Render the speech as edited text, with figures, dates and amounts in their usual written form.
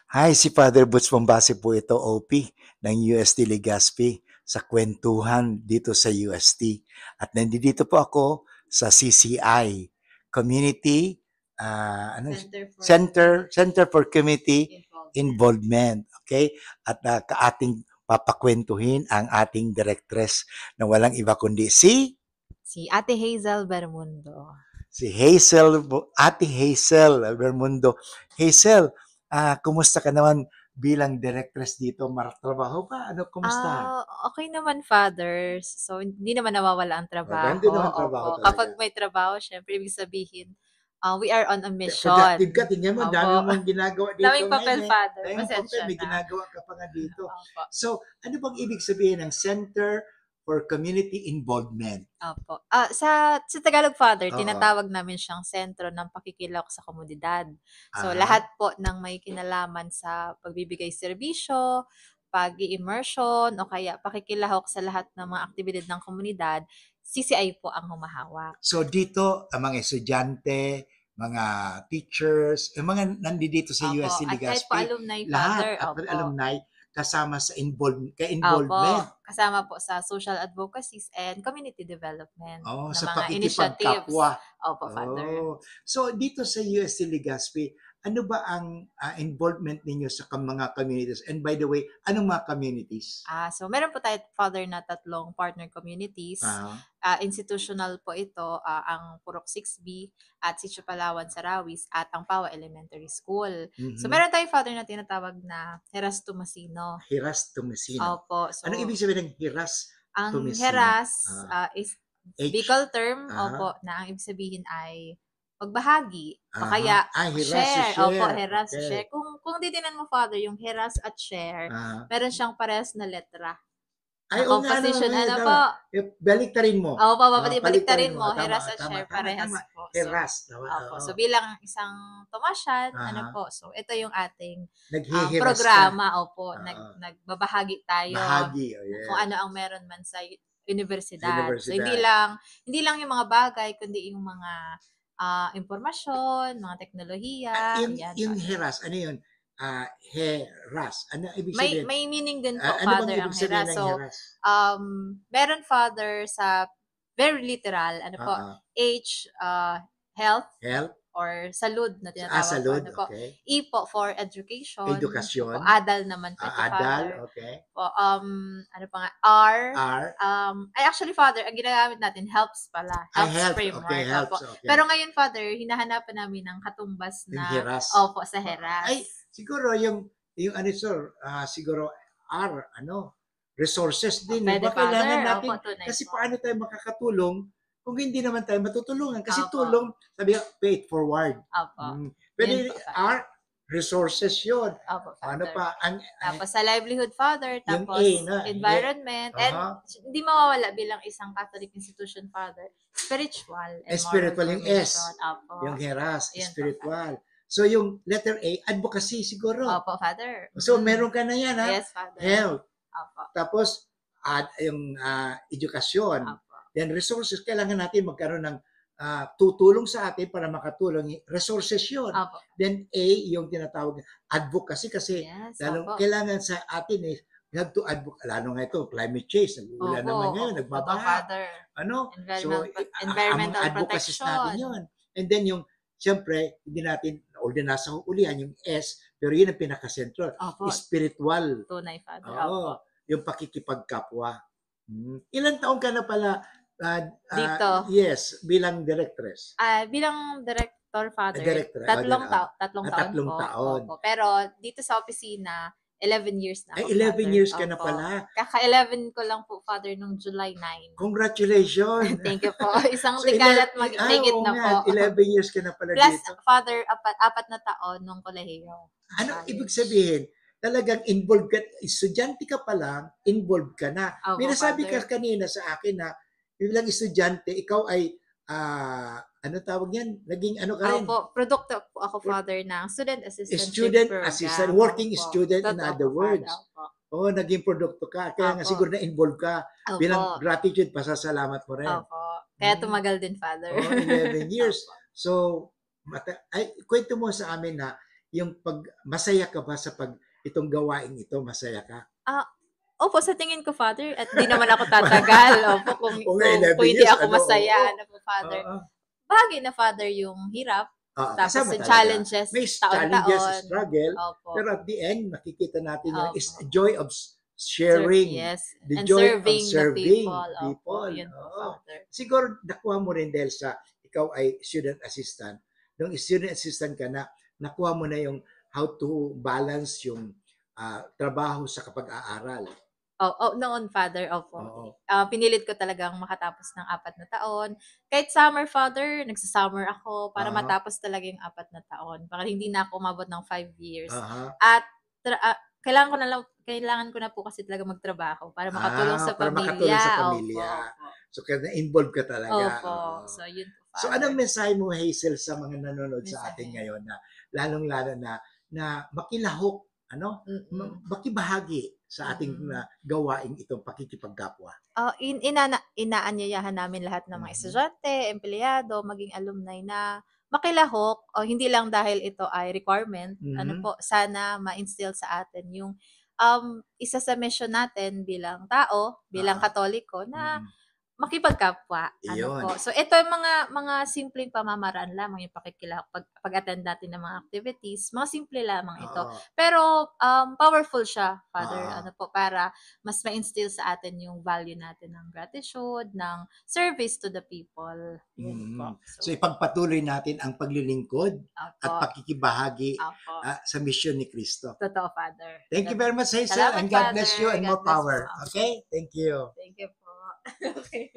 Hi, si Father Butch Bombasi po ito, OP ng UST Legazpi sa kwentuhan dito sa UST. At nandito po ako sa CCI, Community Center for Community Involvement. Okay? At ating papakwentuhin ang ating directress na walang iba kundi Si Ate Hazel Bermundo. Ate Hazel Bermundo. Hazel, kumusta ka naman bilang directress dito? Trabaho pa? Kumusta? Okay naman, Father. So, hindi naman nawawala ang trabaho. Maganda naman trabaho Opo. talaga. Kapag may trabaho, syempre, ibig sabihin, we are on a mission. Productive ka, tingnan mo, dami Opo. mong ginagawa dito. Daming papel, Father. Daming papel, Pasensya may na. ginagawa ka pa nga dito. Opo. So, ano bang ibig sabihin ng Center for Community Involvement? Opo. Sa Tagalog, Father, Oo. tinatawag namin siyang sentro ng pakikilahok sa komunidad. So, Aha. lahat po ng may kinalaman sa pagbibigay serbisyo, pag-i-immersion, o kaya pakikilahok sa lahat ng mga aktibidad ng komunidad, CCI po ang humahawak. So dito, ang mga estudyante, mga teachers, yung mga nandito sa Opo. UST At kahit Legazpi, po alumni, Father. lahat at Opo. alumni kasama sa involvement. Opo. Kasama po sa social advocacies and community development Oh, na sa mga initiatives. pakikipagkapwa. Opo, Father. Oh. So dito sa UST Legazpi, ano ba ang involvement ninyo sa mga communities? And by the way, anong mga communities? So meron po tayo, Father, na 3 partner communities. Institutional po ito, ang Purok 6B at Sitio Palawan, Sarawis at ang Pawa Elementary School. So meron tayo, Father, na tinatawag na Heras Tomasino. Heras Tomasino. Opo. So, anong ibig sabihin ng Heras Ang Tomasino? Heras is Bicol term, opo, na ang ibig sabihin ay pagbahagi o kaya share. Opo, heras, share. Kung titingnan mo, Father, yung heras at share, meron siyang parehas na letra. Ay, composition, po? Baliktarin mo. Opo, baliktarin mo. Heras at share, parehas po. Heras. Opo. So, bilang isang Tomasyan, po. So, ito yung ating Naghihiras programa. Opo. Nagbabahagi tayo. Bahagi. Oh, yes. Kung ano ang meron man sa universidad. So, hindi lang yung mga bagay, kundi yung mga impormasyon, mga teknolohiya. Yung heras, ano yun? Heras. Ano ibig sabihin? May meaning din po, Father, ang heras. So, meron, Father, sa very literal, H, health, or salud na tinatawag. Salud, okay. E po for education. Edukasyon. Adal naman po ito, Adal, Father. okay. Ano pa nga? R. Actually, Father, ang ginagamit natin, helps pala. Helps framework. Okay, helps, okay. Pero ngayon, Father, hinahanapan namin ng katumbas na heras. Opo, sa heras. Ay, siguro yung ano, sir, siguro R, resources din. Pwede, kailangan natin, Opo, kasi paano tayo makakatulong kung hindi naman tayo matutulungan. Kasi tulong, sabi nga, pay it forward. Opo. Pwede R, resources yun. Opo, Father. Ano pa? Tapos sa livelihood, Father. Tapos environment. And hindi mawawala bilang isang Catholic institution, Father. Spiritual. Spiritual, yung S. Opo. Yung heras, spiritual. So yung letter A, advocacy siguro. Opo, Father. So meron ka na yan, ha? Yes, Father. Health. Opo. Tapos yung edukasyon. Opo. Then resources, kailangan natin magkaroon ng tutulong sa atin para makatulong. Resources yun. Opo. Then A, yung tinatawag advocacy kasi kailangan sa atin we have to advocate. Lalo nga ito, climate change. Nag-uulan naman ngayon, nagbabaha. Environmental advocacy protection. natin yun. And then yung, siyempre, hindi natin, although nasa ulian, yung S, pero yun ang pinaka-central. Spiritual. Tunay, Father. Yung pakikipagkapwa. Ilan taon ka na pala dito? Yes, bilang directress. Bilang director, Father. Tatlong taon po. Pero dito sa opisina, 11 years na ako, 11 years ka na pala. Kaka-11 ko lang po, Father, nung July 9. Congratulations! Thank you po. Isang tigal at mag-higit na po. 11 years ka na pala Plus, dito. Father, 4 na taon nung kolehiyo. Ano ibig sabihin? Talagang involved ka, estudyante ka pa lang, involved ka na. May nasabi ka kanina sa akin na bilang estudyante, ikaw ay ano tawag yan? Naging ano ka rin? Produkto po ako, Father, ng student assistant. Student assistant, working student, in other words. Naging produkto ka. Kaya nga siguro na-involve ka. Bilang gratitude, pasasalamat mo rin. Kaya tumagal din, Father. 11 years. So, kwento mo sa amin na yung masaya ka ba sa itong gawain ito, masaya ka? Opo, sa tingin ko, Father, at di naman ako tatagal. Opo, kung hindi ako masaya, Father. Bagay na, Father, yung hirap. Tapos sa challenges, may challenges, struggle, pero at the end, makikita natin yung joy of sharing, the joy of serving people. Siguro nakuha mo rin dahil sa ikaw ay student assistant. Nung student assistant ka na, nakuha mo na yung how to balance yung trabaho sa kapag-aaral. Noon, Father, pinilit ko talagang makatapos ng 4 na taon. Kahit summer, Father, nagsasummer ako para matapos talaga yung 4 na taon. Para hindi na ako umabot ng 5 years. At kailangan ko na po kasi talaga magtrabaho para makatulong sa para pamilya. Makatulong sa pamilya. So, kaya involved ka talaga. So, yun po, Father. So, anong mensahe mo, Hazel, sa mga nanonood sa atin ngayon na lalong-lalo na makilahok, makibahagi sa ating gawain itong pakikipagkapwa? Inaanyayahan namin lahat ng mga estudyante, empleyado, maging alumni na makilahok, hindi lang dahil ito ay requirement, sana ma-instill sa atin yung isa sa mission natin bilang tao, bilang Katoliko na makipagkapwa. So ito yung mga simpleng pamamaraan lamang, yung pag-attend natin ng mga activities, mga simple lamang ito. Pero powerful siya, Father, para mas ma-instill sa atin yung value natin ng gratitude, ng service to the people. So ipagpatuloy natin ang paglilingkod at pakikibahagi sa mission ni Kristo. Totoo, Father. Thank you very much, Hazel, and God bless you and more power. Okay? Thank you. Thank you po. Okay.